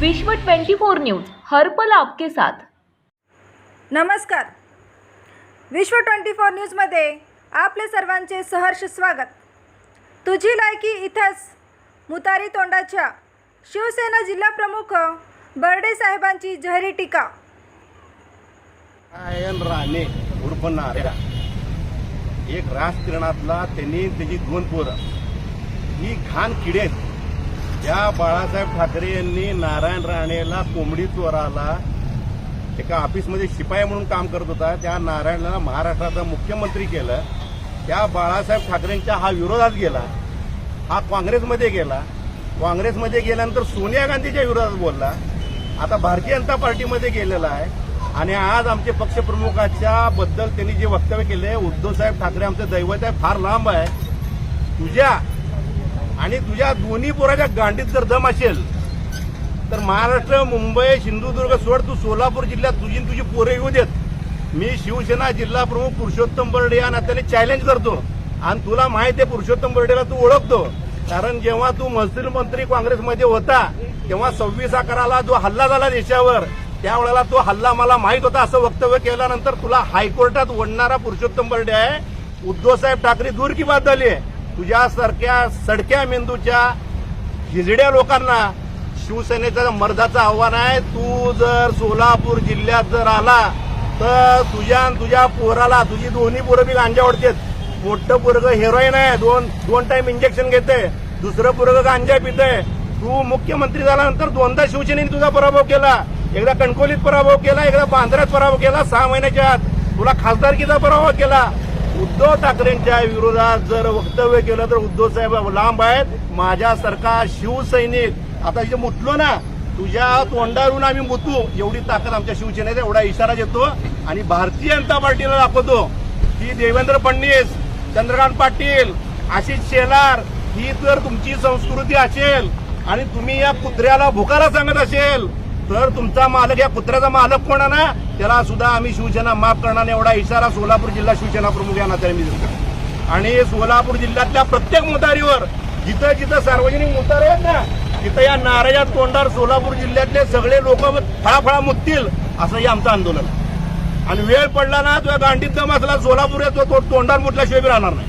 विश्व 24 न्यूज हर पल आपके साथ। नमस्कार, विश्व 24 न्यूजमध्ये आपले सर्वांचे सहर्ष स्वागत। तुझी लायकी इथंच मुतारी तोंडाच्या शिवसेना जिल्हा प्रमुख बर्डे साहेबांची जाहीर टीका। आयन राणे उर्फ नाऱ्या एक राजकारणातला त्यांनी त्याची दोन पोरं ही घाण किडे आहेत। त्या बाळासाहेब ठाकरे यांनी नारायण राणेला कोंबडी चोराला एका ऑफिसमध्ये शिपाई म्हणून काम करत होता, त्या नारायणला महाराष्ट्राचा मुख्यमंत्री केलं। त्या बाळासाहेब ठाकरेंच्या हा विरोधात गेला, हा काँग्रेसमध्ये गेला, काँग्रेसमध्ये गेल्यानंतर सोनिया गांधीच्या विरोधात बोलला, आता भारतीय जनता पार्टीमध्ये गेलेला आहे आणि आज आमचे पक्षप्रमुखाच्या बद्दल त्यांनी जे वक्तव्य केले, उद्धवसाहेब ठाकरे आमचं दैवत आहे, फार लांब आहे। तुझ्या आणि तुझ्या दोन्ही पोराच्या गांडीत जर दम असेल तर महाराष्ट्र, मुंबई, सिंधुदुर्ग सोड, तू सोलापूर जिल्ह्यात तुझी पोरं येऊ देत। मी शिवसेना जिल्हा प्रमुख पुरुषोत्तम बर्डे या नात्याने चॅलेंज करतो आणि तुला माहिती आहे पुरुषोत्तम बर्डेला तू ओळखतो, कारण जेव्हा तू महसूल मंत्री काँग्रेसमध्ये होता तेव्हा 26/11 जो हल्ला झाला देशावर, त्यावेळेला तो हल्ला मला माहित होता असं वक्तव्य केल्यानंतर तुला हायकोर्टात ओढणारा पुरुषोत्तम बर्डे आहे। उद्धवसाहेब ठाकरे दूर की बात झाली आहे। तुझ्यासारख्या सडक्या मेंदूच्या हिजड्या लोकांना शिवसेनेचं मर्दाचं आव्हान आहे। तू जर सोलापूर जिल्ह्यात जर आला तर तुझ्या पोराला, तुझी दोन्ही पोरं बी गांजा ओढतात। मोठं पोरगं हेरोईन आहे, दोन टाइम इंजेक्शन घेते, दुसरं पोरगं गांजा पिते। तू मुख्यमंत्री झाल्यानंतर दोनदा शिवसेनेने तुझा पराभव केला, एकदा कणकोलीत पराभव केला, एकदा बांद्र्यात पराभव केला, 6 महिन्याच्या आत तुला खासदारकीचा पराभव केला। उद्धव ठाकरेंच्या विरोधात जर वक्तव्य केलं तर उद्धव साहेब लांब आहेत। माझ्यासारखा शिवसैनिक आता इथे मुतलो ना, तुझ्या तोंडावरून आम्ही मुतू एवढी ताकद आमच्या शिवसेनेत, एवढा इशारा देतो आणि भारतीय जनता पार्टीला दाखवतो की देवेंद्र फडणवीस, चंद्रकांत पाटील, आशिष शेलार ही जर तुमची संस्कृती असेल आणि तुम्ही या कुत्र्याला भुकाला सांगत असेल तर तुमचा मालक, या कुत्र्याचा मालक कोण आहे ना, त्याला सुद्धा आम्ही शिवसेना माफ करणार नाही, एवढा इशारा सोलापूर जिल्हा शिवसेना प्रमुख या नात्याने मी देतो। आणि सोलापूर जिल्ह्यातल्या प्रत्येक मुतारीवर जिथं जिथं सार्वजनिक मुतारे आहेत ना, तिथं या नारायण तोंडार सोलापूर जिल्ह्यातले सगळे लोक फळाफळा मुततील असंही आमचं आंदोलन आहे। आणि वेळ पडला ना, तुझ्या गांडीत दम असला सोलापूर तो तोंडार मुतल्याशिवाय बी राहणार नाही।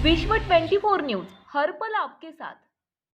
विश्व 24 न्यूज हर पल आपके साथ।